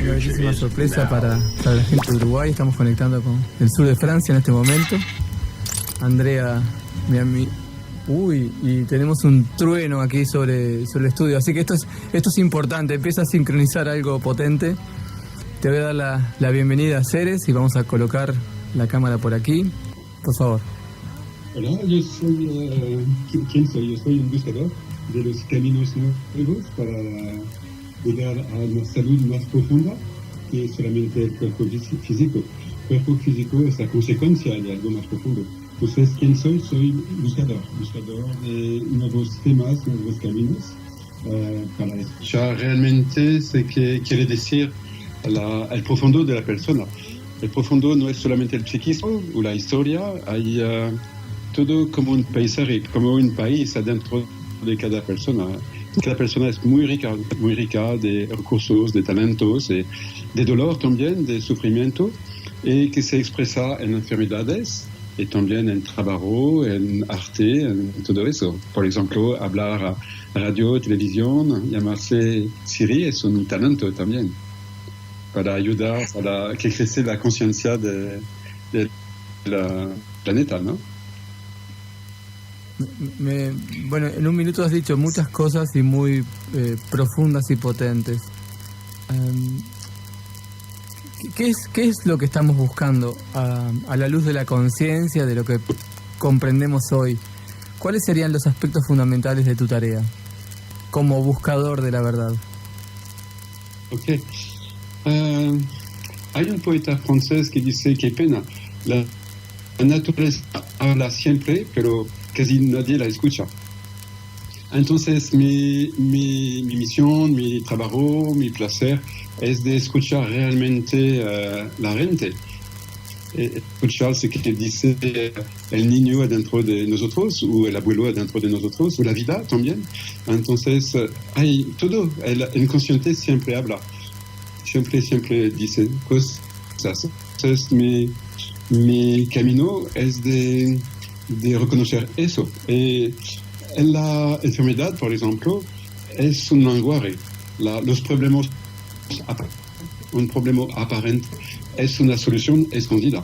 una bellísima sorpresa para la gente de Uruguay. Estamos conectando con el sur de Francia en este momento. Andrea, mi amiga. Uy, y tenemos un trueno aquí sobre el estudio. Así que esto es importante. Empieza a sincronizar algo potente. Te voy a dar la bienvenida a Ceres y vamos a colocar la cámara por aquí. Por favor. Hola, yo soy... ¿Quién soy? Yo soy un buscador de los caminos nuevos para llegar a una salud más profunda que solamente el cuerpo físico. El cuerpo físico es la consecuencia de algo más profundo. Entonces, ¿quién soy? Soy buscador de nuevos temas, nuevos caminos, para escuchar realmente ce que quiere decir el profundo de la persona. El profundo no es solamente el psiquismo o la historia, hay todo como un paisaje, como un país adentro de cada persona. Cada persona es muy rica de recursos, de talentos, de dolor también, de sufrimiento, y que se expresa en enfermedades y también en trabajo, en arte, en todo eso. Por ejemplo, hablar a radio, televisión, llamarse Siri es un talento también, para ayudar a que crece la conciencia del planeta, ¿no? Bueno, en un minuto has dicho muchas cosas y muy profundas y potentes. ¿Qué es lo que estamos buscando a la luz de la conciencia, de lo que comprendemos hoy? ¿Cuáles serían los aspectos fundamentales de tu tarea como buscador de la verdad? Ok. Hay un poeta francés que dice: qué pena, la naturaleza habla siempre, pero casi nadie la escucha. Entonces mi misión, mi trabajo, mi placer es de escuchar realmente la gente, escuchar ce que dice el niño adentro de nosotros, o el abuelo adentro de nosotros, o la vida también. Entonces hay todo, el inconsciente siempre habla, siempre dice cosas. Entonces mi camino es de reconocer eso. En la enfermedad, por ejemplo, es un lenguaje. Los problemas, un problema aparente es una solución escondida,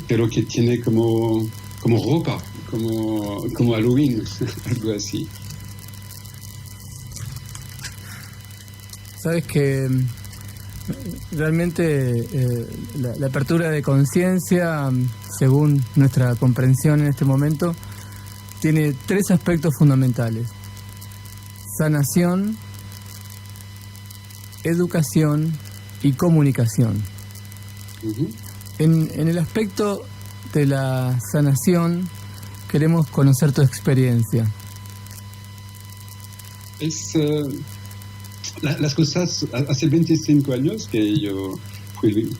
pero que tiene como ropa, como Halloween, algo así. Sabes que realmente la apertura de conciencia, según nuestra comprensión en este momento, tiene tres aspectos fundamentales: sanación, educación y comunicación. Uh-huh. En el aspecto de la sanación, queremos conocer tu experiencia. Las cosas, hace 25 años que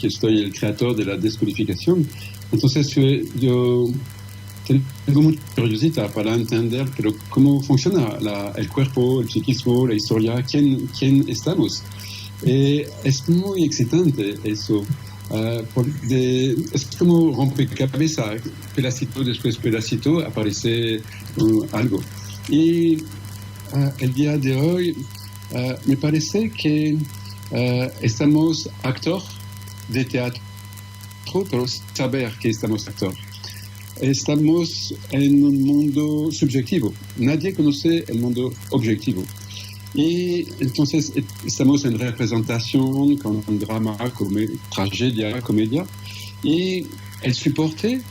estoy el creador de la descodificación. Entonces yo tengo mucha curiosidad para entender cómo funciona el cuerpo, el psiquismo, la historia, quién estamos. Es muy excitante eso. Es como rompecabezas, pedacito después pedacito aparece algo. Y el día de hoy me parece que estamos actores de teatro, pero saber que estamos actores. Estamos en un mundo subjetivo. Nadie conoce el mundo objetivo. Y entonces estamos en representación con drama, tragedia, comedia. Y el soporte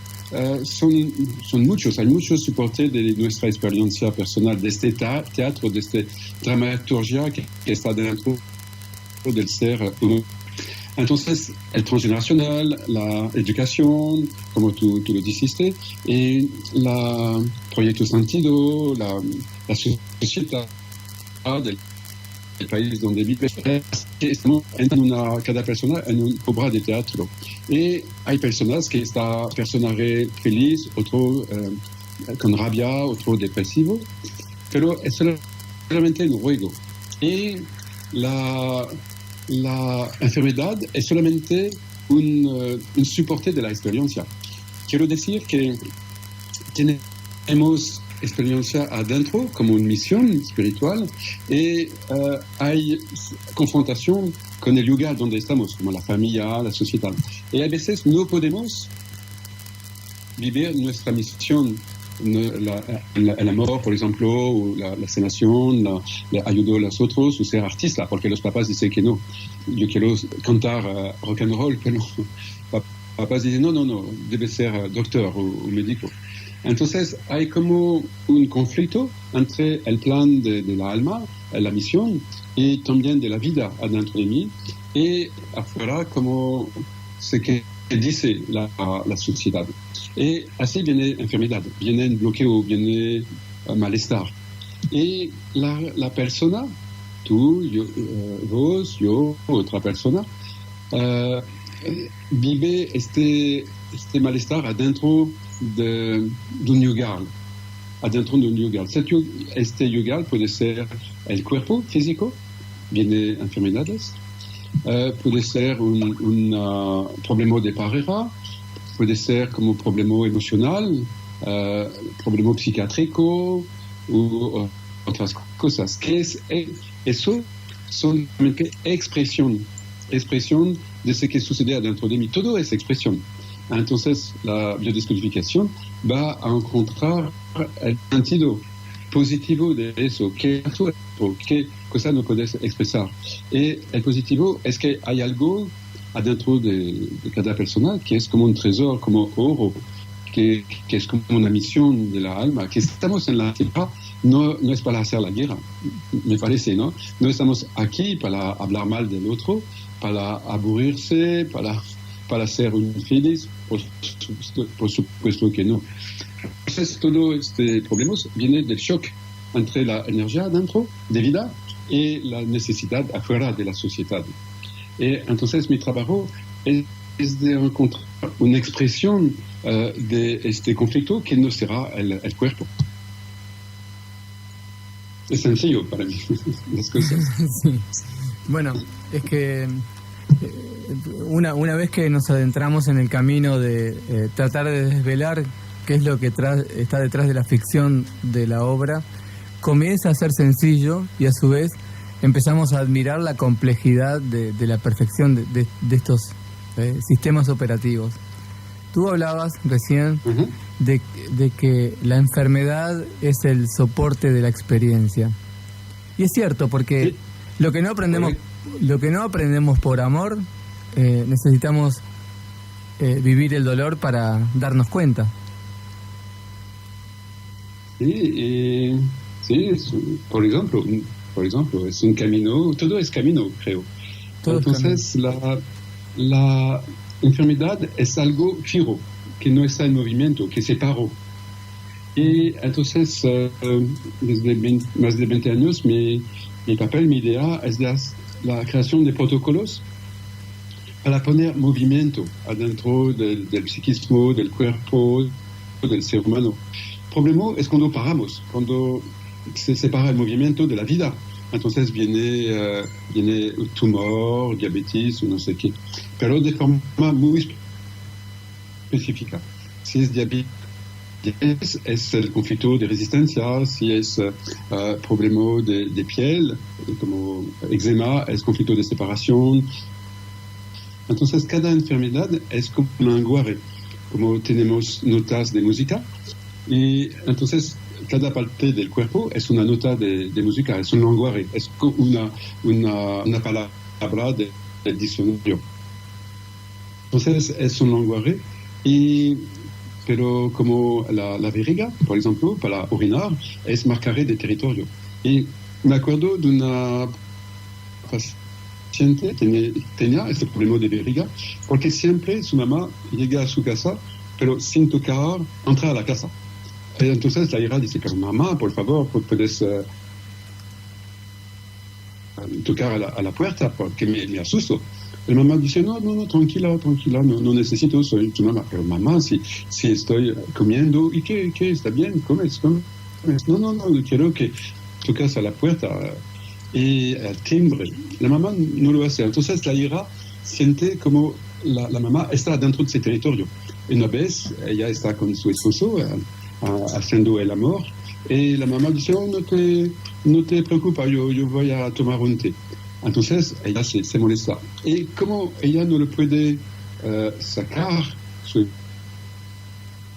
son muchos. Hay muchos soportes de nuestra experiencia personal, de este teatro, de esta dramaturgia que está dentro del ser humano. Entonces, el transgeneracional, la educación, como tú lo dijiste, y la proyecto sentido, la sociedad del país donde vive, estamos en cada persona en una obra de teatro. Y hay personas que está personaje feliz, otro con rabia, otro depresivo, pero es solamente un juego. Y la enfermedad es solamente un soporte de la experiencia. Quiero decir que tenemos experiencia adentro como una misión espiritual y hay confrontación con el lugar donde estamos, como la familia, la sociedad. Y a veces no podemos vivir nuestra misión, el amor, por ejemplo, o la sanación, la ayuda a los otros, o ser artista, porque los papás dicen que no. Yo quiero cantar rock and roll, pero papás dicen no, debe ser doctor o médico. Entonces hay como un conflicto entre el plan de la alma, la misión, y también de la vida adentro de mí, y afuera como sé que dice la sociedad. Y así viene enfermedad, viene bloqueo, viene malestar. Y la persona, tú, yo, vos, yo, otra persona, vive este malestar adentro de un lugar. Adentro de un lugar. Este lugar puede ser el cuerpo físico, viene enfermedades, puede ser un problema de pareja, puede ser como problema emocional, problema psiquiátrico o otras cosas. ¿Qué es eso? Son expresión de lo que sucede adentro de mí. Todo es expresión. Entonces, la biodescodificación va a encontrar el sentido positivo de eso, qué cosa no puedes expresar. Y el positivo es que hay algo adentro de cada persona que es como un tesoro, como oro, que es como una misión de la alma, que estamos en la tierra, no es para hacer la guerra, me parece, ¿no? No estamos aquí para hablar mal del otro, para aburrirse, para ser infeliz, por supuesto que no. Entonces, todo este problema viene del shock entre la energía dentro de vida y la necesidad afuera de la sociedad. Y entonces, mi trabajo es de encontrar una expresión de este conflicto que no será el cuerpo. Es sencillo para mí, las cosas. Sí. Bueno, es que una vez que nos adentramos en el camino de tratar de desvelar qué es lo que está detrás de la ficción de la obra, comienza a ser sencillo y a su vez empezamos a admirar la complejidad de la perfección de estos sistemas operativos. Tú hablabas recién de que la enfermedad es el soporte de la experiencia. Y es cierto, porque lo que no aprendemos por amor, necesitamos vivir el dolor para darnos cuenta. Sí, por ejemplo, es un camino, todo es camino, creo. Entonces, la enfermedad es algo fijo, que no está en movimiento, que se paró. Y entonces, desde más de 20 años, mi papel, mi idea es la creación de protocolos para poner movimiento adentro del psiquismo, del cuerpo, del ser humano. El problema es cuando paramos, cuando se separa el movimiento de la vida. Entonces viene un tumor, diabetes o no sé qué, pero de forma muy específica. Si es diabetes, es el conflicto de resistencia. Si es problema de piel, como eczema, es conflicto de separación. Entonces cada enfermedad es como un lenguaje, como tenemos notas de música, y entonces cada parte del cuerpo es una nota de música, es un lenguaje, es una palabra del diccionario. Entonces es un lenguaje, pero como la vejiga, por ejemplo, para orinar, es marcar de territorio. Y me acuerdo de una paciente que tenía este problema de vejiga, porque siempre su mamá llega a su casa, pero sin tocar, entra a la casa. Entonces la hija dice, pero mamá, por favor, puedes tocar a la puerta porque me asusto. La mamá dice, no, tranquila, no necesito, soy tu mamá. Pero mamá, si estoy comiendo, ¿y qué? ¿Está bien? ¿Comes? No, quiero que tocas a la puerta y al timbre. La mamá no lo hace. Entonces la hija siente como la mamá está dentro de ese territorio. Una vez ella está con su esposo haciendo el amor Y la mamá dice, oh, no te preocupes, yo voy a tomar un té. Entonces ella se molesta. Y como ella no le puede sacar su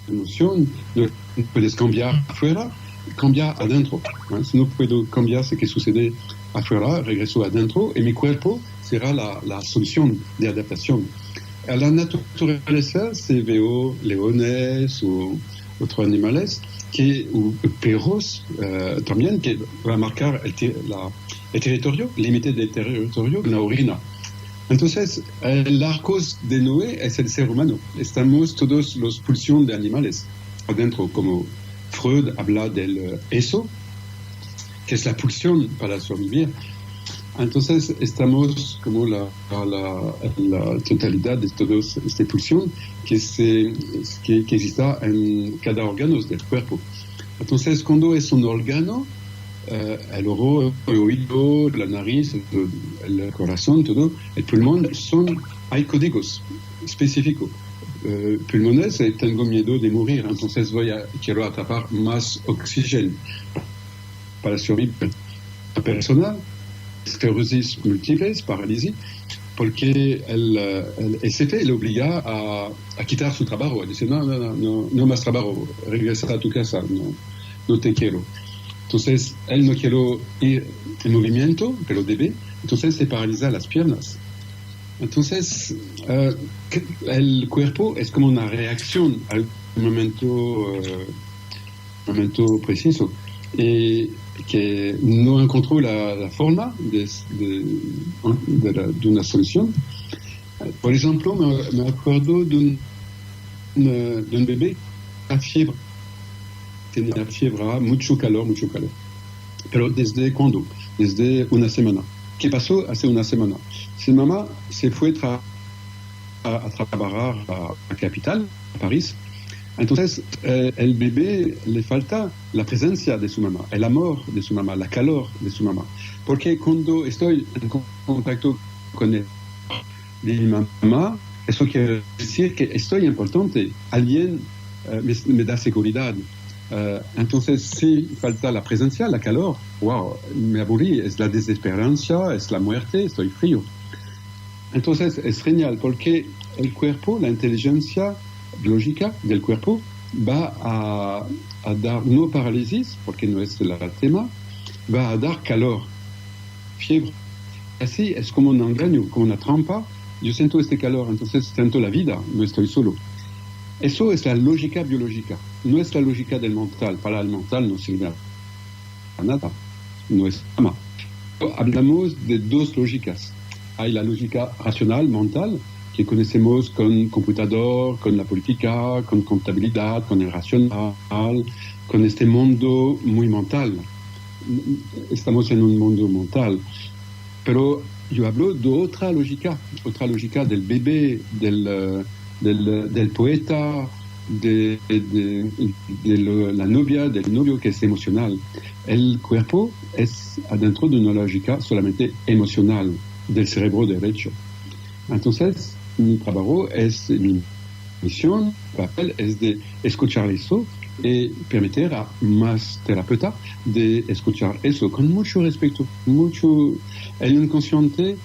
emoción, no puedes cambiar afuera, cambia adentro. Si no puedo cambiar lo que sucede afuera, regreso adentro y mi cuerpo será la solución de adaptación. A la naturaleza se veo leones o otros animales o perros también que va a marcar el territorio, el límite del territorio con la orina. Entonces, el arco de Noé es el ser humano. Estamos todos los pulsiones de animales adentro, como Freud habla del eso, que es la pulsión para sobrevivir. Entonces, estamos como la totalidad de todas esta pulsión que existe en cada órgano del cuerpo. Entonces, cuando es un órgano, el ojo, el oído, la nariz, el corazón, todo, el pulmón, hay códigos específicos. Pulmones, tengo miedo de morir, entonces quiero atrapar más oxígeno para sobrevivir. La persona, esclerosis múltiple, parálisis, porque el SF le obliga a quitar su trabajo, a decir, no más trabajo, regresa a tu casa, no te quiero. Entonces, él no quiere ir en movimiento, pero debe, entonces se paraliza las piernas. Entonces, el cuerpo es como una reacción al momento preciso. Y que no encontró la forma de una solución. Por ejemplo, me acuerdo de un bebé a fiebre. Tenía fiebre, mucho calor. Pero ¿desde cuándo? Desde una semana. ¿Qué pasó hace una semana? Su mamá se fue a trabajar a la capital, a París. Entonces, el bebé le falta la presencia de su mamá, el amor de su mamá, la calor de su mamá. Porque cuando estoy en contacto con mi mamá, eso quiere decir que estoy importante. Alguien me da seguridad. Entonces, si falta la presencia, la calor, wow, me aburrí, es la desesperanza, es la muerte, estoy frío. Entonces, es genial porque el cuerpo, la inteligencia biológica del cuerpo va a dar, no parálisis, porque no es el tema, va a dar calor, fiebre. Así es como un engaño, como una trampa. Yo siento este calor, entonces siento la vida, no estoy solo. Eso es la lógica biológica, no es la lógica del mental. Para el mental no sirve a nada, no es nada. Hablamos de dos lógicas. Hay la lógica racional, mental, que conocemos con computador, con la política, con contabilidad, con el racional, con este mundo muy mental. Estamos en un mundo mental. Pero yo hablo de otra lógica del bebé, del poeta, de la novia, del novio, que es emocional. El cuerpo es adentro de una lógica solamente emocional del cerebro derecho. Entonces, mi trabajo mi misión, mi papel es de escuchar eso y permitir a más terapeutas de escuchar eso con mucho respeto, mucho. El inconsciente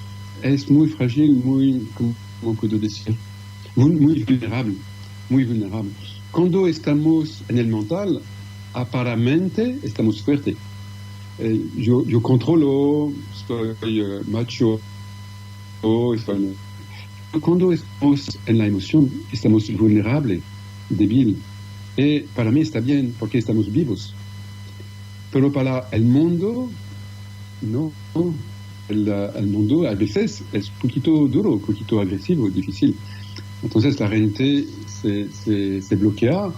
es muy frágil, muy, ¿cómo puedo decir? Muy vulnerable. Cuando estamos en el mental, aparentemente estamos fuertes. Yo controlo, estoy macho, cuando estamos en la emoción, estamos vulnerables, débiles. Y para mí está bien, porque estamos vivos. Pero para el mundo, no. El mundo a veces es un poquito duro, un poquito agresivo, difícil. Entonces la gente se bloquea,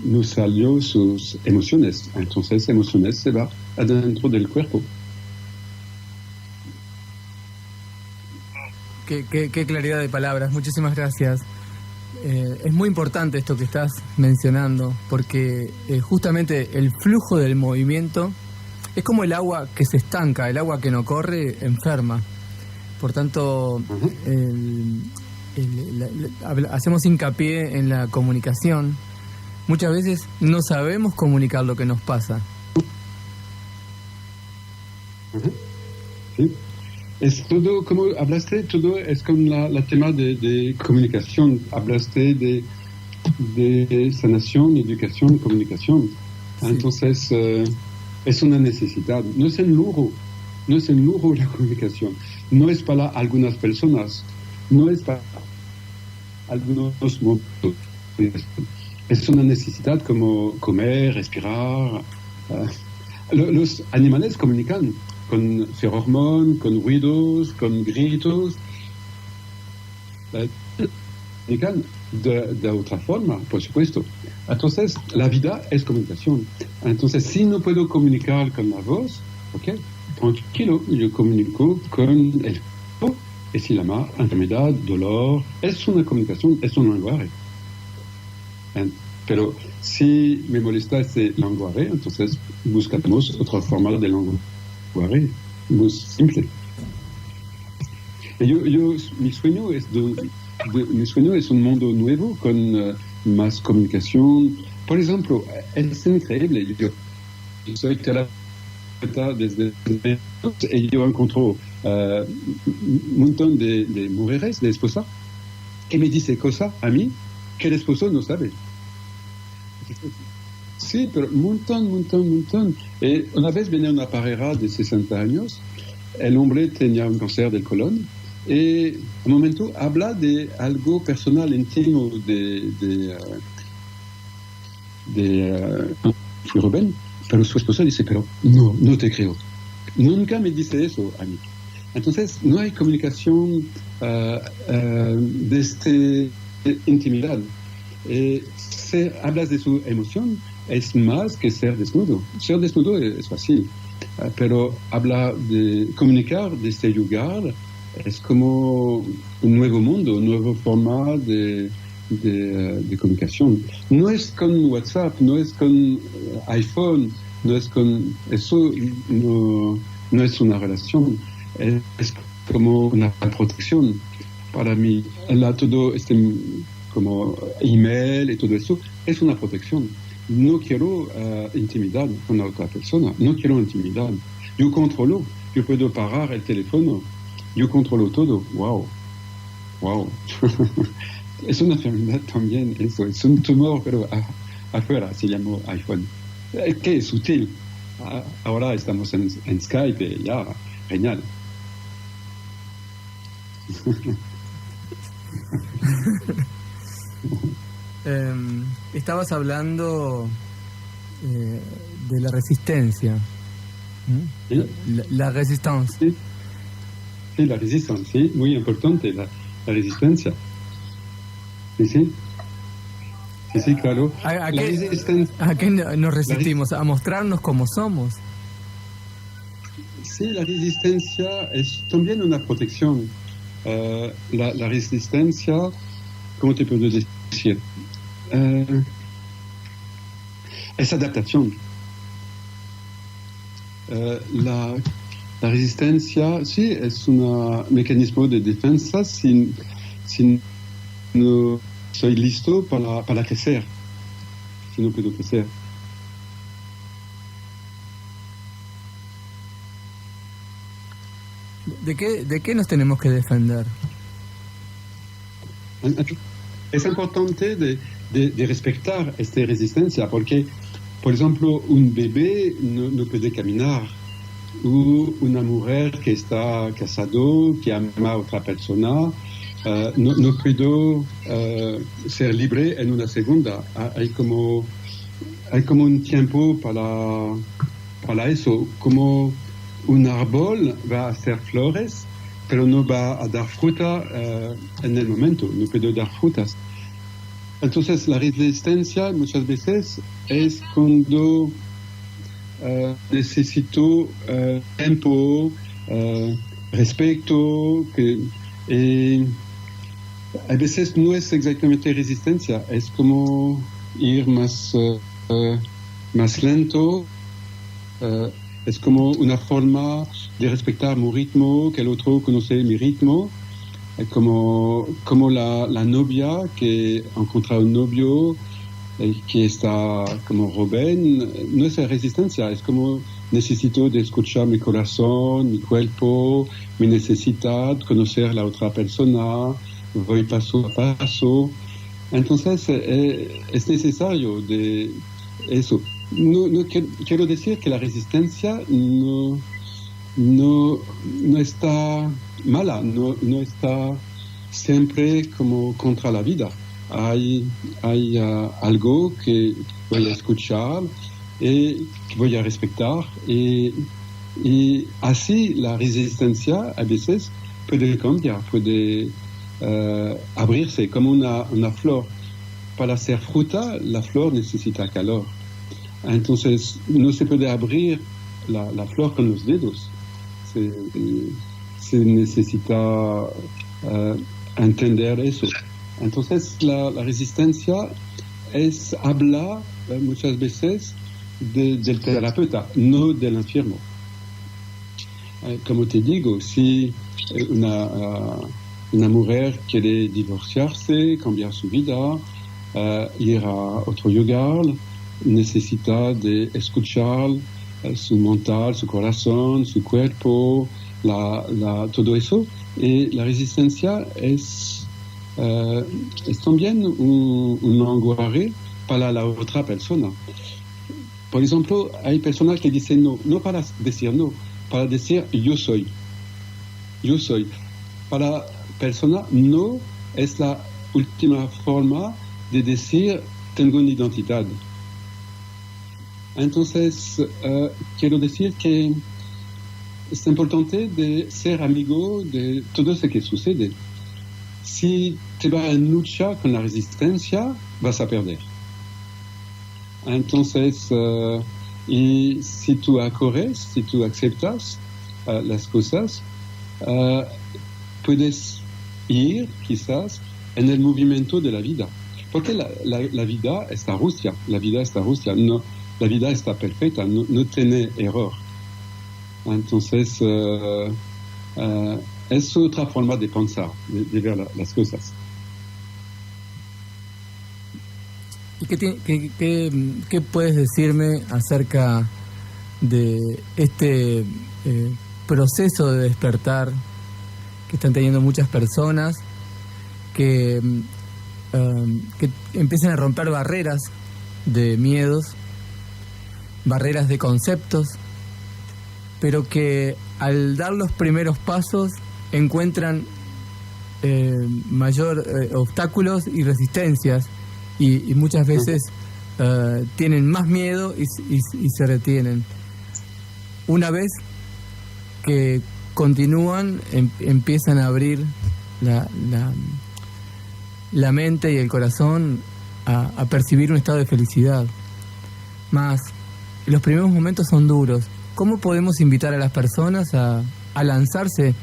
no salió sus emociones. Entonces emociones se va adentro del cuerpo. Qué claridad de palabras, muchísimas gracias. Es muy importante esto que estás mencionando, porque justamente el flujo del movimiento es como el agua que se estanca, el agua que no corre enferma. Por tanto, hacemos hincapié en la comunicación, muchas veces no sabemos comunicar lo que nos pasa. Sí. Es todo, como hablaste, todo es con la tema de comunicación. Hablaste de sanación, educación, comunicación. Sí. Entonces, es una necesidad. No es un lujo la comunicación. No es para algunas personas, no es para algunos momentos. Es una necesidad como comer, respirar. Los animales comunican con feromonas, con ruidos, con gritos. Comunican de otra forma, por supuesto. Entonces, la vida es comunicación. Entonces, si no puedo comunicar con la voz, ok, tranquilo, yo comunico con el cuerpo, y si la enfermedad, dolor, es una comunicación, es un lenguaje. Pero si me molesta ese lenguaje, entonces buscamos otra forma de lenguaje, muy simple. Mi sueño es un mundo nuevo con más comunicación. Por ejemplo, es increíble. Yo soy terapeuta desde y yo encuentro un montón de mujeres, de esposas, que me dicen cosas a mí que el esposo no sabe. Sí, pero un montón. Una vez venía una pareja de 60 años, el hombre tenía un cáncer del colon, y un momento habla de algo personal, íntimo de Rubén, pero su esposa dice, pero no te creo. Nunca me dice eso a mí. Entonces, no hay comunicación de esta intimidad. Hablas de su emoción, es más que ser desnudo. Ser desnudo es fácil, pero hablar de comunicar de este lugar es como un nuevo mundo, una nueva forma de comunicación. No es con WhatsApp, no es con iPhone, no es con eso, no es una relación, es como una protección. Para mí, todo como email y todo eso, es una protección. No quiero intimidad con la otra persona, no quiero intimidad. Yo controlo, yo puedo parar el teléfono, yo controlo todo. Wow. Es una enfermedad también, eso, es un tumor, pero afuera se llama iPhone. Que es útil. Ahora estamos en Skype, ya, genial. Estabas hablando de la resistencia. ¿Sí? La resistencia. Sí, la resistencia, sí, muy importante, la resistencia. Sí, claro. ¿A qué nos resistimos? ¿A mostrarnos como somos? Sí, la resistencia es también una protección. La resistencia, ¿cómo te puedo decir? Es adaptación. La resistencia, sí, es un mecanismo de defensa si no soy listo para crecer, si no puedo crecer. ¿De qué nos tenemos que defender? Es importante de respetar esta resistencia, porque, por ejemplo, un bebé no puede caminar, o una mujer que está casado, que ama a otra persona, no puedo ser libre en una segunda. Hay como un tiempo para eso, como un árbol va a hacer flores, pero no va a dar fruta en el momento, no puedo dar frutas. Entonces la resistencia muchas veces es cuando necesito tiempo, respeto, a veces no es exactamente resistencia, es como ir más lento, es como una forma de respetar mi ritmo, que el otro conoce mi ritmo, como la novia que encuentra un novio que está como Rubén, no es resistencia, es como necesito de escuchar mi corazón, mi cuerpo, mi necesidad, conocer a la otra persona, voy paso a paso. Entonces es necesario de eso. No quiero decir que la resistencia no está mala, no está siempre como contra la vida. Hay algo que voy a escuchar y que voy a respetar y así la resistencia a veces puede cambiar, puede abrirse como una flor. Para ser fruta, la flor necesita calor. Entonces, no se puede abrir la flor con los dedos. Se necesita entender eso. Entonces, la resistencia es hablar muchas veces del terapeuta, no del enfermo. Como te digo, si una mujer quiere divorciarse, cambiar su vida, ir a otro lugar, necesita de escuchar su mental, su corazón, su cuerpo, todo eso. Y la resistencia es también un lenguaje para la otra persona. Por ejemplo, hay personas que dicen no para decir no, para decir yo soy. Yo soy. Para persona, no es la última forma de decir tengo una identidad. Entonces, quiero decir que es importante de ser amigo de todo lo que sucede. Si te vas en lucha con la resistencia, vas a perder. Entonces, y si tú acorres, si tú aceptas las cosas, puedes ir quizás en el movimiento de la vida. Porque la vida está Rusia, no, la vida está perfecta, no tiene error. Entonces, es otra forma de pensar, de ver las cosas. ¿Y qué puedes decirme acerca de este proceso de despertar que están teniendo muchas personas que empiezan a romper barreras de miedos, barreras de conceptos, pero que al dar los primeros pasos encuentran mayor obstáculos y resistencias y muchas veces tienen más miedo y se retienen? Una vez que continúan, empiezan a abrir la mente y el corazón a percibir un estado de felicidad. Más, los primeros momentos son duros. ¿Cómo podemos invitar a las personas a lanzarse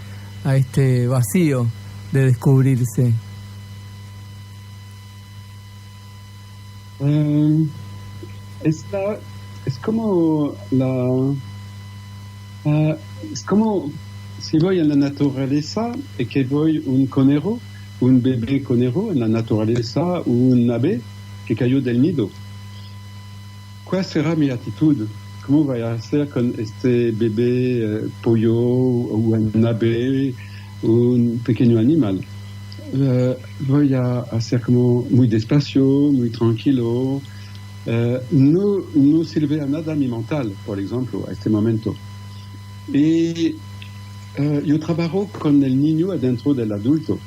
a este vacío de descubrirse? Es como es como si voy en la naturaleza y que voy un bebé conejo en la naturaleza, un ave que cayó del nido. ¿Cuál será mi actitud? ¿Cómo voy a hacer con este bebé pollo o un ave, un pequeño animal? Voy a hacer como muy despacio, muy tranquilo. No sirve a nada mi mental, por ejemplo, a este momento. Y yo trabajo con el niño adentro del adulto,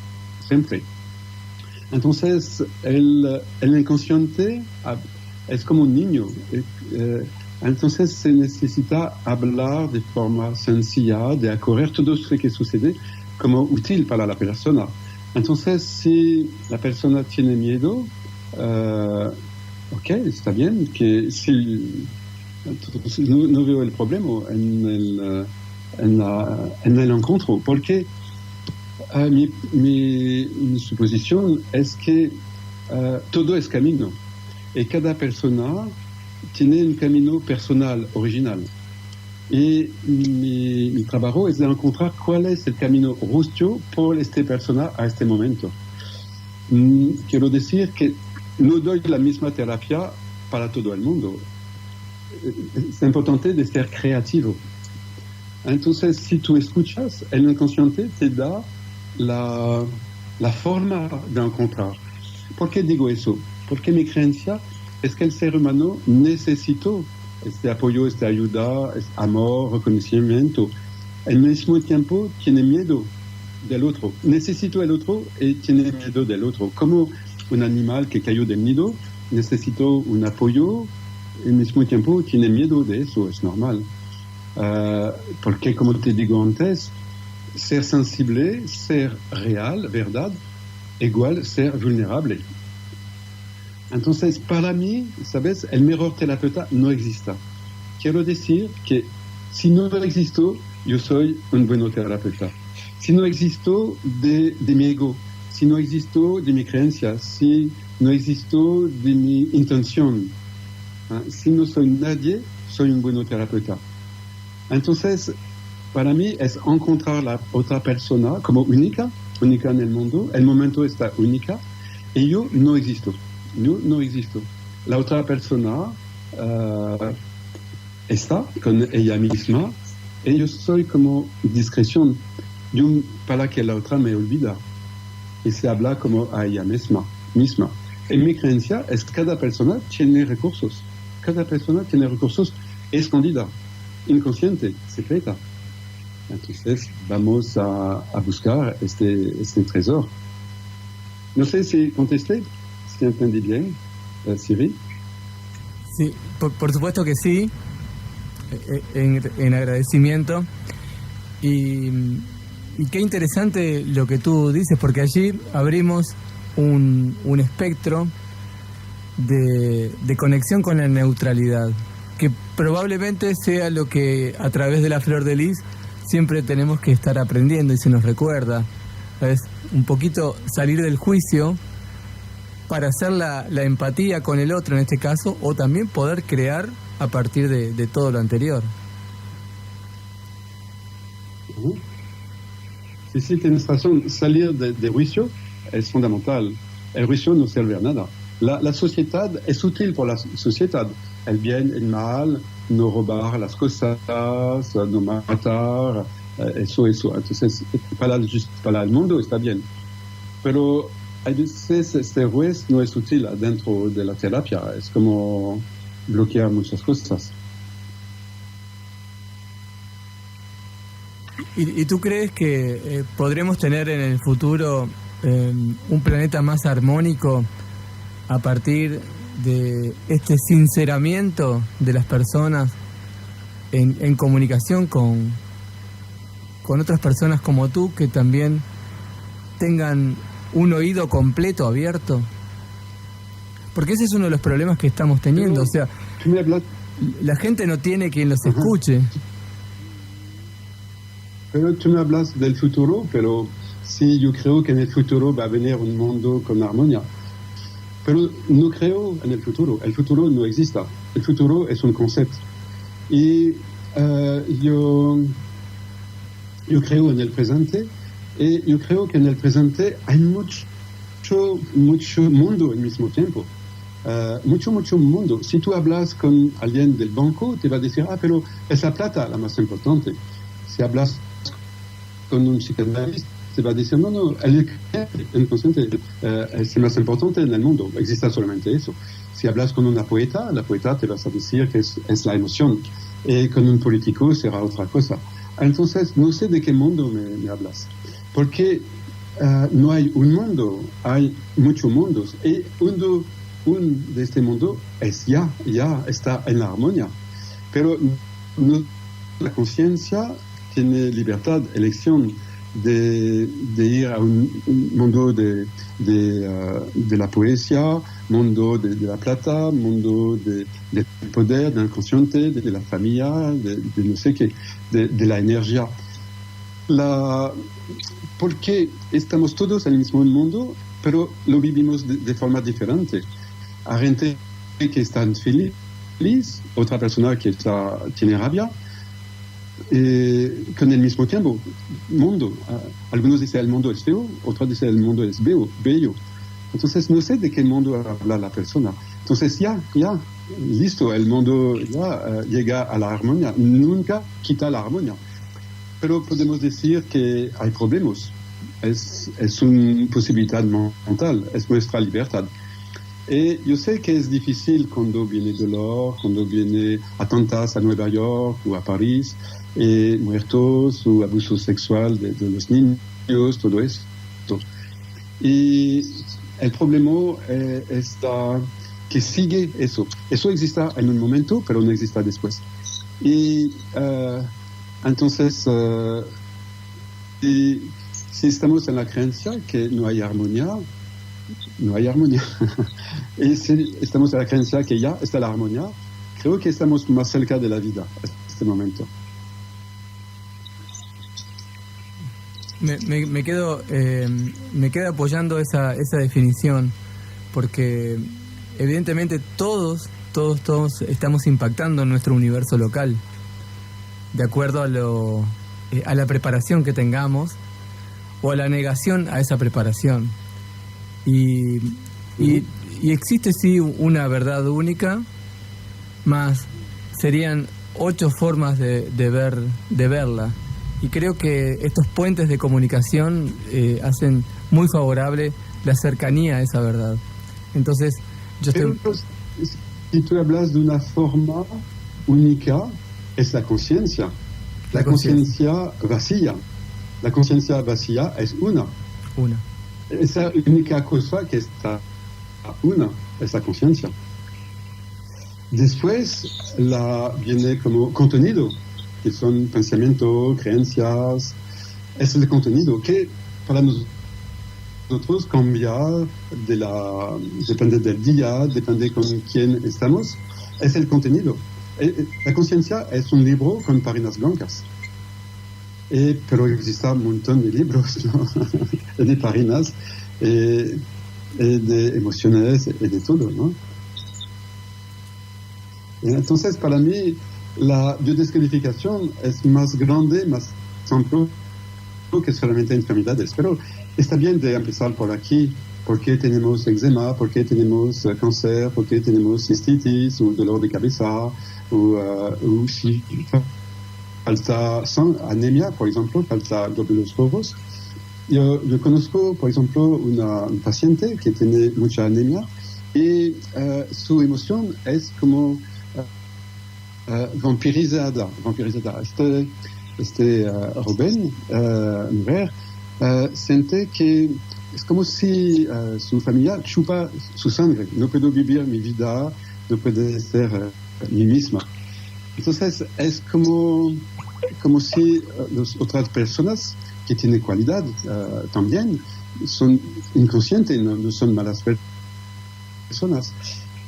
siempre. Entonces, el inconsciente es como un niño. Entonces, se necesita hablar de forma sencilla, de acorrer todo lo que sucede como útil para la persona. Entonces, si la persona tiene miedo, ok, está bien, que si no veo el problema en el encuentro, porque mi suposición es que todo es camino y cada persona tiene un camino personal, original. Y mi trabajo es de encontrar cuál es el camino justo por esta persona a este momento. Quiero decir que no doy la misma terapia para todo el mundo. Es importante de ser creativo. Entonces, si tú escuchas, el inconsciente te da la forma de encontrar. ¿Por qué digo eso? Porque mi creencia es que el ser humano necesita este apoyo, esta ayuda, este amor, reconocimiento. Al mismo tiempo tiene miedo del otro. Necesito el otro y tiene miedo del otro. Como un animal que cayó del nido, necesito un apoyo y al mismo tiempo tiene miedo de eso, es normal. Porque, como te digo antes, ser sensible, ser real, verdad, igual ser vulnerable. Entonces, para mí, ¿sabes? El mejor terapeuta no existe. Quiero decir que si no existo, yo soy un buen terapeuta. Si no existo de mi ego, si no existo de mi creencia, si no existo de mi intención, si no soy nadie, soy un buen terapeuta. Entonces, para mí es encontrar la otra persona como única en el mundo, el momento está única, y yo no existo. La otra persona está con ella misma, y yo soy como discreción. Yo, para que la otra me olvida, y se habla como a ella misma. Y mi creencia es que cada persona tiene recursos. Cada persona tiene recursos escondida, inconsciente, secreta. Entonces vamos a buscar este tesoro. No sé si contesté, si entendí bien, Siri. Sí, por supuesto que sí, en agradecimiento. Y qué interesante lo que tú dices, porque allí abrimos un espectro de conexión con la neutralidad, que probablemente sea lo que a través de la flor de lis siempre tenemos que estar aprendiendo y se nos recuerda. Es un poquito salir del juicio para hacer la empatía con el otro en este caso, o también poder crear a partir de todo lo anterior. Sí, tienes razón. Salir de juicio es fundamental. El juicio no sirve a nada. La sociedad es útil por la sociedad. El bien, el mal, no robar las cosas, no matar, eso. Entonces, para el mundo está bien. Pero a veces este juez no es útil dentro de la terapia. Es como bloquear muchas cosas. ¿Y tú crees que podremos tener en el futuro un planeta más armónico a partir de este sinceramiento de las personas en comunicación con otras personas como tú, que también tengan un oído completo abierto? Porque ese es uno de los problemas que estamos teniendo. O sea, la gente no tiene quien los escuche. Pero tú me hablas del futuro, pero sí, yo creo que en el futuro va a venir un mundo con armonía. Pero no creo en el futuro no existe. El futuro es un concepto. Y yo creo en el presente, y yo creo que en el presente hay mucho mundo al mismo tiempo. Mucho mundo. Si tú hablas con alguien del banco, te va a decir, pero es la plata la más importante. Si hablas con un psicoanalista, te va a decir, no, el inconsciente es el más importante en el mundo, existe solamente eso. Si hablas con una poeta, la poeta te va a decir que es la emoción, y con un político será otra cosa. Entonces, no sé de qué mundo me hablas, porque no hay un mundo, hay muchos mundos, y un de este mundo es ya está en la armonía, pero no, la conciencia tiene libertad, elección de ir a un mundo de la poesía, mundo de la plata, mundo del poder, del consciente, de la familia, de no sé qué, de la energía. Porque estamos todos en el mismo mundo, pero lo vivimos de forma diferente. Hay gente que está feliz, otra persona que tiene rabia, con el mismo tiempo, mundo. Algunos dicen el mundo es feo, otros dicen el mundo es bello. Entonces no sé de qué mundo habla la persona. Entonces ya, listo, el mundo ya llega a la armonía, nunca quita la armonía. Pero podemos decir que hay problemas. Es una posibilidad mental, es nuestra libertad. Y yo sé que es difícil cuando viene dolor, cuando viene atentados a Nueva York o a París, muertos o abuso sexual de los niños, todo esto. Y el problema está que sigue eso. Eso existe en un momento, pero no existe después. Y entonces, si estamos en la creencia que no hay armonía, no hay armonía. Y si estamos en la creencia que ya está la armonía, creo que estamos más cerca de la vida en este momento. Me quedo apoyando esa definición, porque evidentemente todos estamos impactando en nuestro universo local, de acuerdo a la preparación que tengamos o a la negación a esa preparación. Y existe sí una verdad única, más serían 8 formas de verla. Y creo que estos puentes de comunicación hacen muy favorable la cercanía a esa verdad. Entonces, Pero si tú hablas de una forma única, es la conciencia. La conciencia vacía. La conciencia vacía es una. Esa única cosa que está una es la conciencia. Después viene como contenido, que son pensamientos, creencias. Es el contenido que para nosotros cambia, depende del día, depende con quién estamos. Es el contenido. La conciencia es un libro con páginas blancas. Pero existe un montón de libros, ¿no? De páginas, de emociones y de todo, ¿no? Entonces, para mí, la biodescodificación es más grande, más amplio que solamente enfermedades. Pero está bien de empezar por aquí. ¿Por qué tenemos eczema? ¿Por qué tenemos cáncer? ¿Por qué tenemos cistitis o dolor de cabeza? O si falta anemia, por ejemplo, falta glóbulos rojos. Yo conozco, por ejemplo, un paciente que tiene mucha anemia y su emoción es como vampirizada. Rubén, mujer, siente que es como si su familia chupa su sangre. No puedo vivir mi vida, no puedo ser mí misma. Entonces es como si las otras personas que tienen cualidad también son inconscientes, no son malas personas,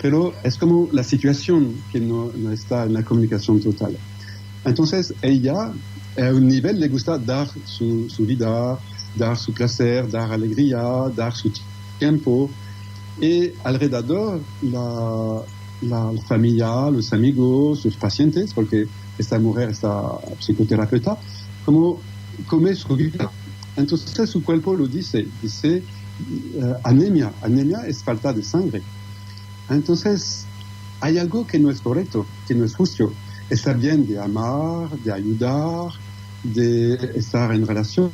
pero es como la situación que no está en la comunicación total. Entonces ella a un nivel le gusta dar su vida, dar su placer, dar alegría, dar su tiempo, y alrededor la familia, los amigos, los pacientes, porque esta mujer, esta psicoterapeuta, como come su vida. Entonces su cuerpo lo dice anemia es falta de sangre. Entonces hay algo que no es correcto, que no es justo. Está bien de amar, de ayudar, de estar en relación,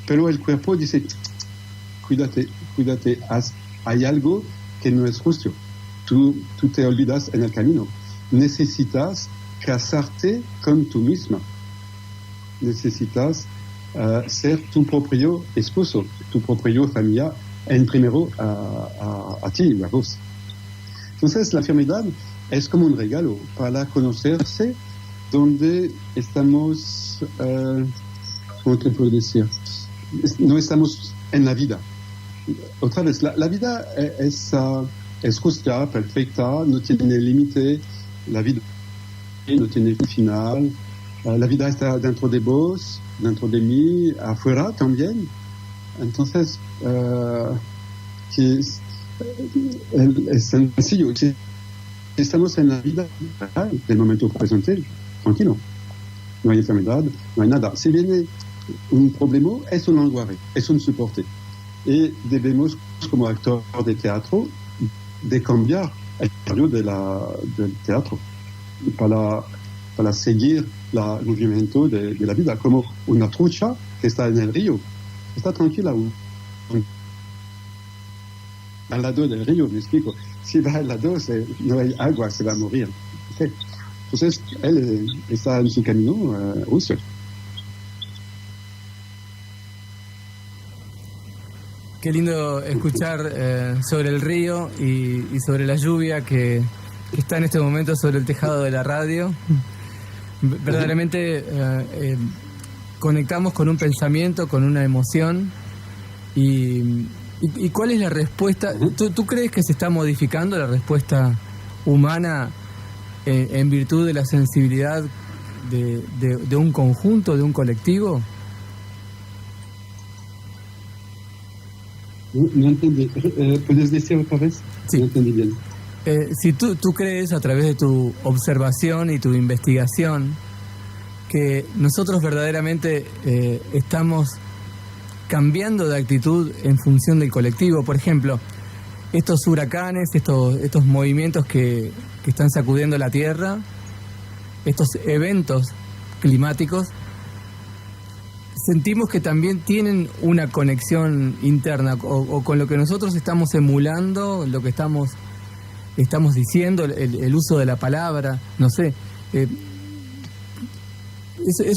pero el cuerpo dice, cuídate, hay algo que no es justo. Tú te olvidas en el camino. Necesitas casarte con tú misma. Necesitas ser tu propio esposo, tu propia familia, en primero a ti, a vos. Entonces la enfermedad es como un regalo para conocerse donde estamos, ¿cómo te puedo decir? No estamos en la vida. Otra vez, la vida es justa, perfecta, no tiene límite, la vida no tiene final, la vida está dentro de vos, dentro de mí, afuera también. Entonces, es sencillo. Si estamos en la vida del momento presente, tranquilo. No hay enfermedad, no hay nada. Si viene un problema, es un lenguaje, es un soporte. y debemos, como actor de teatro, de cambiar el escenario del teatro para seguir el movimiento de la vida, como una trucha que está en el río. Está tranquila al lado del río, me explico. Si va al lado, no hay agua, se va a morir. ¿Sí? Entonces, él está en su camino ruso. Qué lindo escuchar sobre el río y sobre la lluvia que está en este momento sobre el tejado de la radio. Verdaderamente conectamos con un pensamiento, con una emoción. ¿Y cuál es la respuesta? ¿Tú crees que se está modificando la respuesta humana en virtud de la sensibilidad de un conjunto, de un colectivo? No entendí. ¿Puedes decir otra vez? Sí. No entendí bien. Si tú crees, a través de tu observación y tu investigación, que nosotros verdaderamente estamos cambiando de actitud en función del colectivo. Por ejemplo, estos huracanes, estos movimientos que están sacudiendo la Tierra, estos eventos climáticos, sentimos que también tienen una conexión interna o con lo que nosotros estamos emulando, lo que estamos diciendo, el uso de la palabra, no sé. Es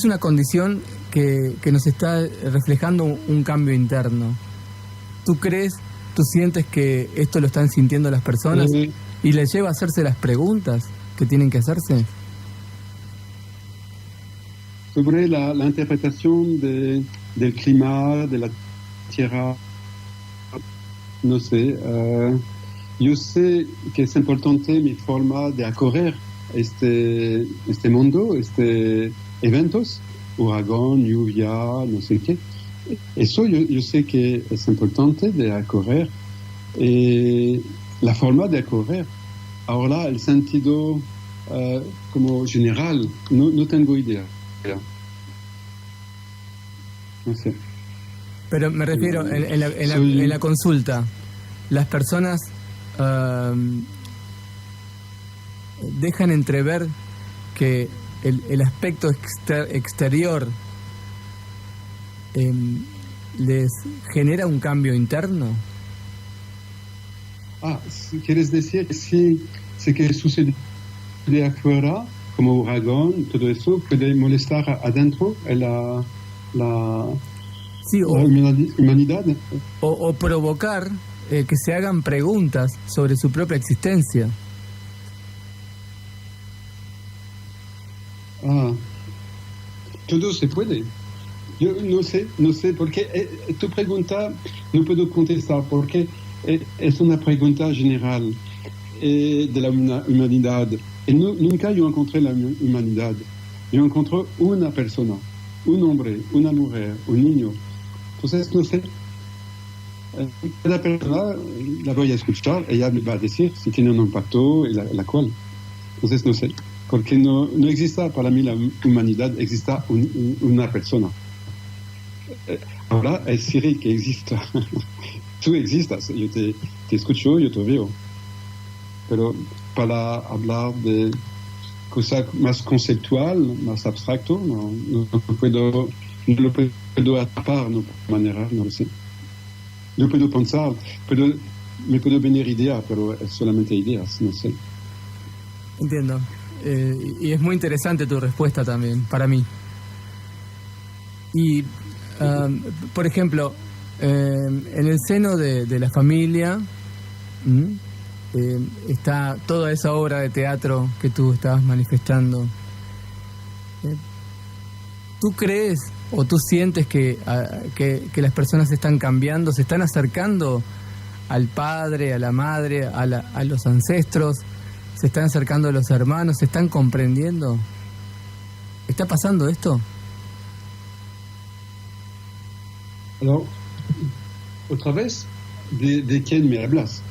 una condición que nos está reflejando un cambio interno. ¿Tú crees, tú sientes que esto lo están sintiendo las personas y les lleva a hacerse las preguntas que tienen que hacerse? Sobre la interpretación del clima, de la tierra, no sé. Yo sé que es importante mi forma de acorrer este mundo, eventos, huracán, lluvia, no sé qué. Eso yo sé que es importante de acorrer. La forma de acorrer. Ahora, el sentido como general, no tengo idea. No sé. Pero me refiero, en la consulta, las personas dejan entrever que el aspecto exterior les genera un cambio interno. ¿Quieres decir que si que sucede de afuera, como huracán, todo eso puede molestar adentro la humanidad? O provocar que se hagan preguntas sobre su propia existencia. Todo se puede. Yo no sé, porque tu pregunta no puedo contestar, porque es una pregunta general de la humanidad. Y nunca yo encontré la humanidad. Yo encontré una persona, un hombre, una mujer, un niño. Entonces, no sé. Cada persona la voy a escuchar, ella me va a decir si tiene un impacto y la cual. Entonces, no sé. Porque no existe para mí la humanidad, existe una persona. Ahora es Siri que existe. Tú existas, yo te escucho, yo te veo. Pero para hablar de cosas más conceptual, más abstracto, no lo puedo atrapar de manera, no lo sé. Yo puedo pensar, me puedo venir idea, pero es solamente ideas, no sé. Entiendo. Y es muy interesante tu respuesta también, para mí. Y, por ejemplo, en el seno de la familia está toda esa obra de teatro que tú estabas manifestando. ¿Tú crees o tú sientes que las personas están cambiando, se están acercando al padre, a la madre, a los ancestros? ¿Se están acercando a los hermanos? ¿Se están comprendiendo? ¿Está pasando esto? Alors, otra vez, ¿de quién me hablas?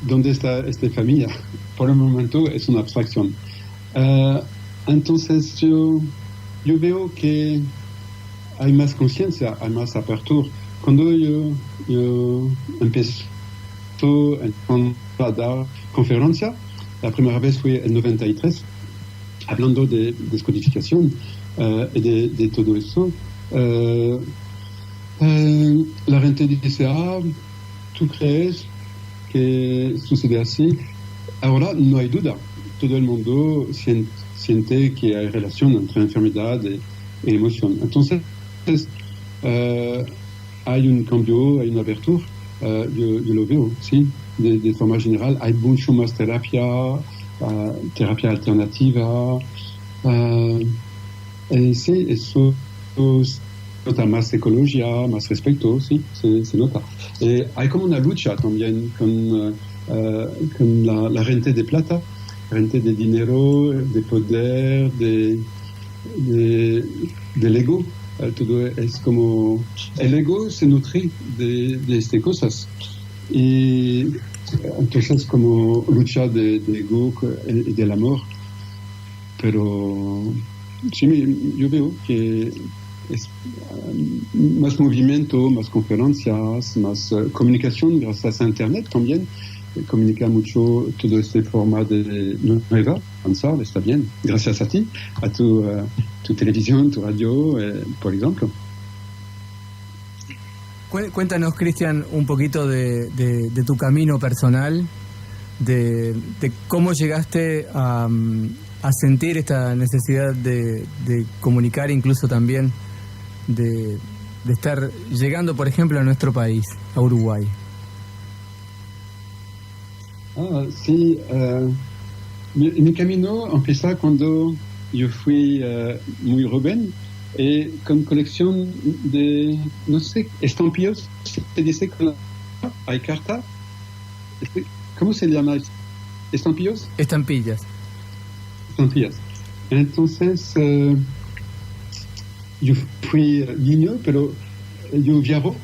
¿Dónde está esta familia? Por el momento es una abstracción. Entonces yo veo que hay más conciencia, hay más apertura. cuando yo empecé a dar conferencia, la primera vez fue en 93, hablando de descodificación y de todo eso. La gente dice, ¿tú crees que sucede así? Ahora no hay duda. Todo el mundo siente que hay relación entre enfermedad y emoción. Entonces, hay un cambio, hay una apertura. Yo lo veo, sí. De forma general, hay mucho más terapia alternativa. Sí, eso nota más ecología, más respeto, sí, se nota. Hay como una lucha también con la renta de plata, renta de dinero, de poder, del ego. Todo es como... El ego se nutre de estas cosas. Y entonces como lucha de ego y del amor. Pero sí, yo veo que es más movimiento, más conferencias, más comunicación gracias a Internet también. Comunica mucho todo este forma de nueva, avanzar, está bien. Gracias a ti, a tu televisión, tu radio, por ejemplo. Cuéntanos, Cristian, un poquito de tu camino personal, de cómo llegaste a sentir esta necesidad de comunicar, incluso también de estar llegando, por ejemplo, a nuestro país, a Uruguay. Sí, mi camino empezó cuando yo fui muy joven y con colección de, no sé, estampillos. Se dice que hay carta. ¿Cómo se llama? ¿Estampillos? Estampillas. Entonces, yo fui niño, pero yo viajo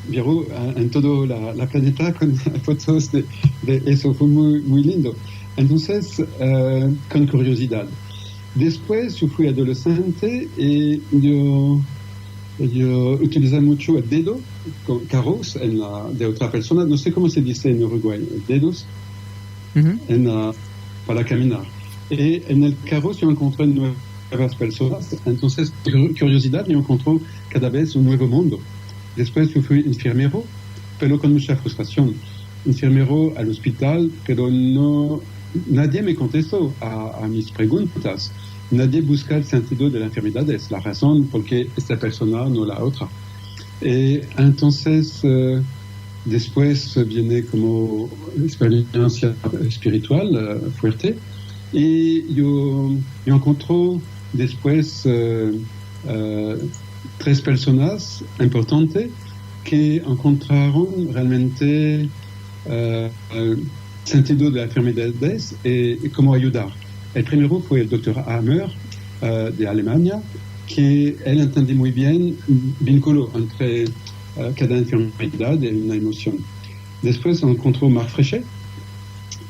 en todo la planeta con fotos de eso, fue muy lindo. Entonces, con curiosidad. Después yo fui adolescente y yo utilicé mucho el dedo con carros de otra persona, no sé cómo se dice en Uruguay, dedos, para caminar. Y en el carro yo encontré nuevas personas, entonces, curiosidad, yo encontré cada vez un nuevo mundo. Después yo fui enfermero, pero con mucha frustración. Enfermero al hospital, pero nadie me contestó a mis preguntas. Nadie busca el sentido de la enfermedad, es la razón por qué esta persona no la otra. Entonces, después viene como experiencia espiritual fuerte. Y yo encontré después 3 personas importantes que encontraron realmente sentido de las enfermedades y cómo ayudar. El primero fue el doctor Hammer de Alemania, que él entendía muy bien el vínculo entre cada enfermedad y una emoción. Después encontró Marc Frechet,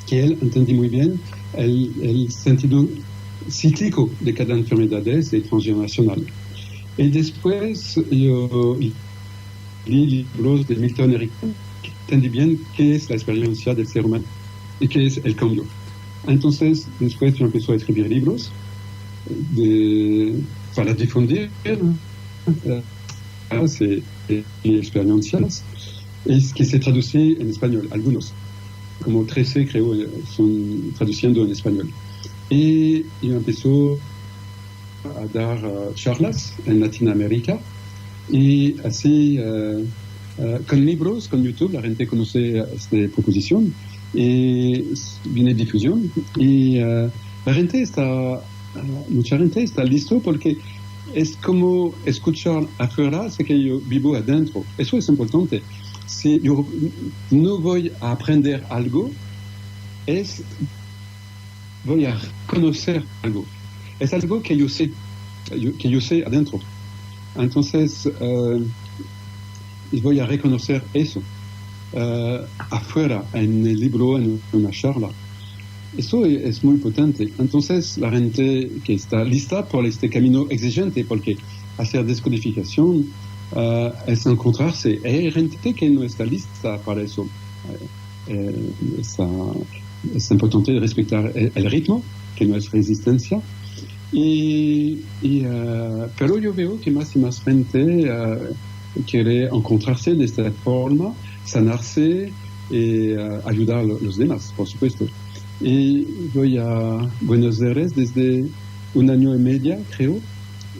que él entendía muy bien el sentido cíclico de cada enfermedad y transgeneracional. Y después yo leí libros de Milton Erickson, que entendí bien qué es la experiencia del ser humano y qué es el cambio. Entonces, después yo empecé a escribir libros para difundir experiencias que se traducen en español, algunos. Como 13 creo son traduciendo en español. Y yo empecé a dar charlas en Latinoamérica y así con libros, con YouTube, la gente conoce esta proposición y viene difusión y la gente mucha gente está listo porque es como escuchar afuera sé que yo vivo adentro. Eso es importante. Si yo no voy a aprender algo, voy a conocer algo. Es algo que yo sé adentro. Entonces, voy a reconocer eso afuera, en el libro, en una charla. Eso es muy potente. Entonces, la gente que está lista por este camino exigente, porque hacer descodificación es encontrarse. Hay gente que no está lista para eso. Es importante respetar el ritmo, que no es resistencia. Pero yo veo que más y más gente quiere encontrarse de esta forma, sanarse y ayudar a los demás, por supuesto. Y voy a Buenos Aires desde 1 año y medio, creo,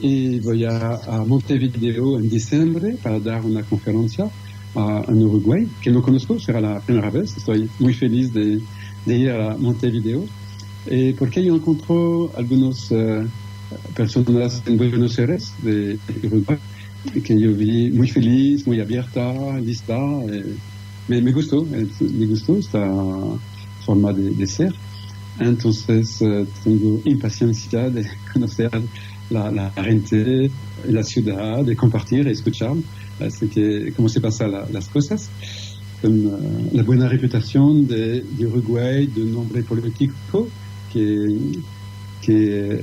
y voy a Montevideo en diciembre para dar una conferencia en Uruguay, que no conozco, será la primera vez. Estoy muy feliz de ir a Montevideo, porque yo encuentro algunas personas en Buenos Aires de Uruguay que yo vi muy feliz, muy abierta, lista. Me gustó esta forma de ser. Entonces tengo impaciencia de conocer la gente, la ciudad, de compartir y escuchar. Así que cómo se pasan las cosas. Con la buena reputación de Uruguay, de un hombre político que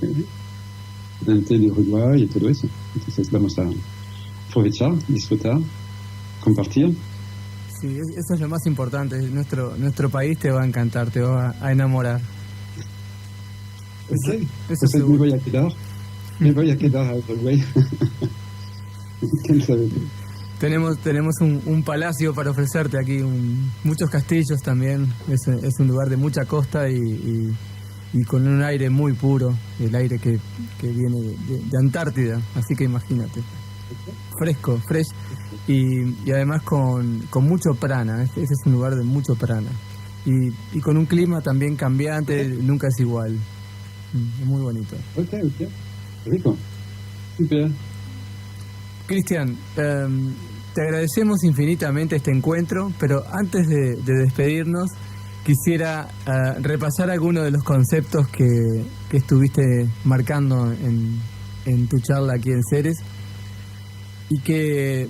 presidente de Uruguay y todo eso. Entonces vamos a aprovechar, disfrutar, compartir. Sí, eso es lo más importante. Nuestro país te va a encantar, te va a enamorar. Okay. Entonces me voy a quedar a Uruguay. ¿Quién sabe? Tenemos un palacio para ofrecerte aquí, muchos castillos también. Es un lugar de mucha costa y con un aire muy puro, el aire que viene de Antártida, así que imagínate. Fresco, fresh y además con mucho prana. Ese es un lugar de mucho prana y con un clima también cambiante, nunca es igual. Es muy bonito. Ok, rico, super. Cristian, te agradecemos infinitamente este encuentro, pero antes de despedirnos quisiera repasar algunos de los conceptos que estuviste marcando en tu charla aquí en Ceres y que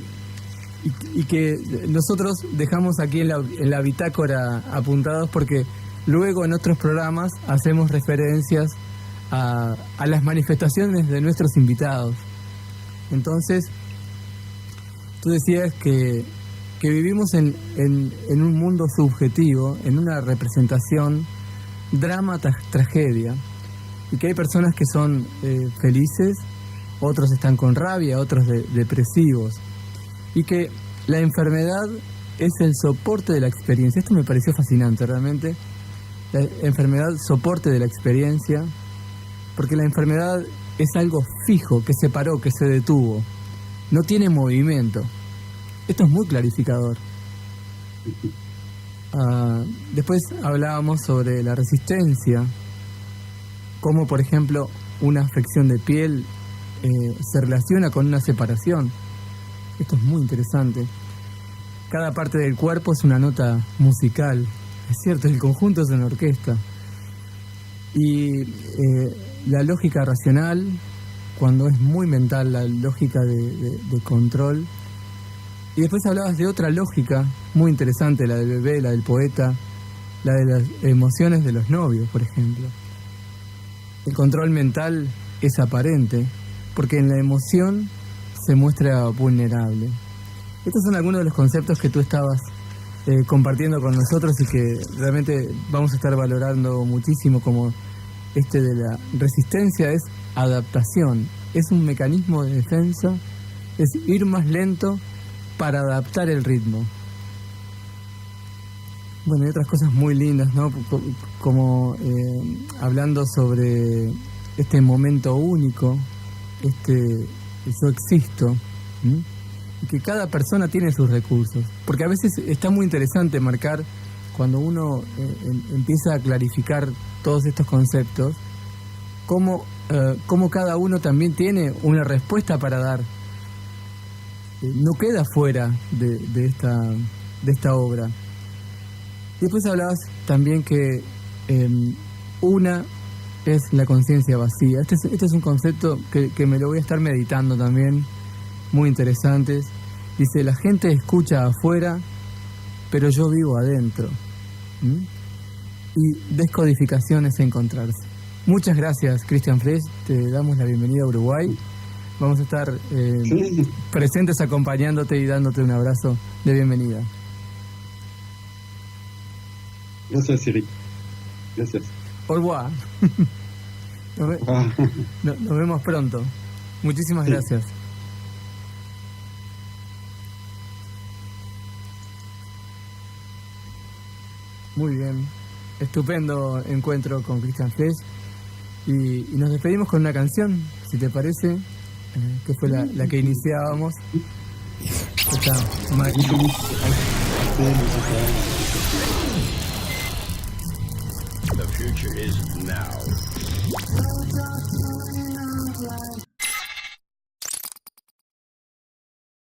nosotros dejamos aquí en la bitácora apuntados, porque luego en otros programas hacemos referencias a las manifestaciones de nuestros invitados. Entonces, tú decías que vivimos en un mundo subjetivo, en una representación, drama tras tragedia, y que hay personas que son felices, otros están con rabia, otros depresivos, y que la enfermedad es el soporte de la experiencia. Esto me pareció fascinante, realmente. La enfermedad, soporte de la experiencia, porque la enfermedad es algo fijo, que se paró, que se detuvo, no tiene movimiento. Esto es muy clarificador. Después hablábamos sobre la resistencia, cómo, por ejemplo, una afección de piel se relaciona con una separación. Esto es muy interesante. Cada parte del cuerpo es una nota musical, es cierto, el conjunto es una orquesta. Y la lógica racional, cuando es muy mental, la lógica de control. Y después hablabas de otra lógica muy interesante, la del bebé, la del poeta, la de las emociones de los novios, por ejemplo. El control mental es aparente, porque en la emoción se muestra vulnerable. Estos son algunos de los conceptos que tú estabas compartiendo con nosotros y que realmente vamos a estar valorando muchísimo, como este de la resistencia es adaptación, es un mecanismo de defensa, es ir más lento para adaptar el ritmo. Bueno, y otras cosas muy lindas, ¿no? Como hablando sobre este momento único, yo existo, ¿sí? Y que cada persona tiene sus recursos, porque a veces está muy interesante marcar, cuando uno empieza a clarificar todos estos conceptos, cómo cada uno también tiene una respuesta para dar. No queda fuera de esta obra. Y después hablabas también que una es la conciencia vacía. Este es un concepto que me lo voy a estar meditando también, muy interesantes. Dice, la gente escucha afuera, pero yo vivo adentro. Y descodificación es encontrarse. Muchas gracias, Christian Fresch. Te damos la bienvenida a Uruguay. Vamos a estar Sí. presentes acompañándote y dándote un abrazo de bienvenida. Gracias, Eric. Gracias. Au revoir. Ah, Nos vemos pronto. Muchísimas Sí. gracias. Muy bien. Estupendo encuentro con Christian Flesch. Y nos despedimos con una canción, si te parece, que fue la que iniciábamos. Está The future is now.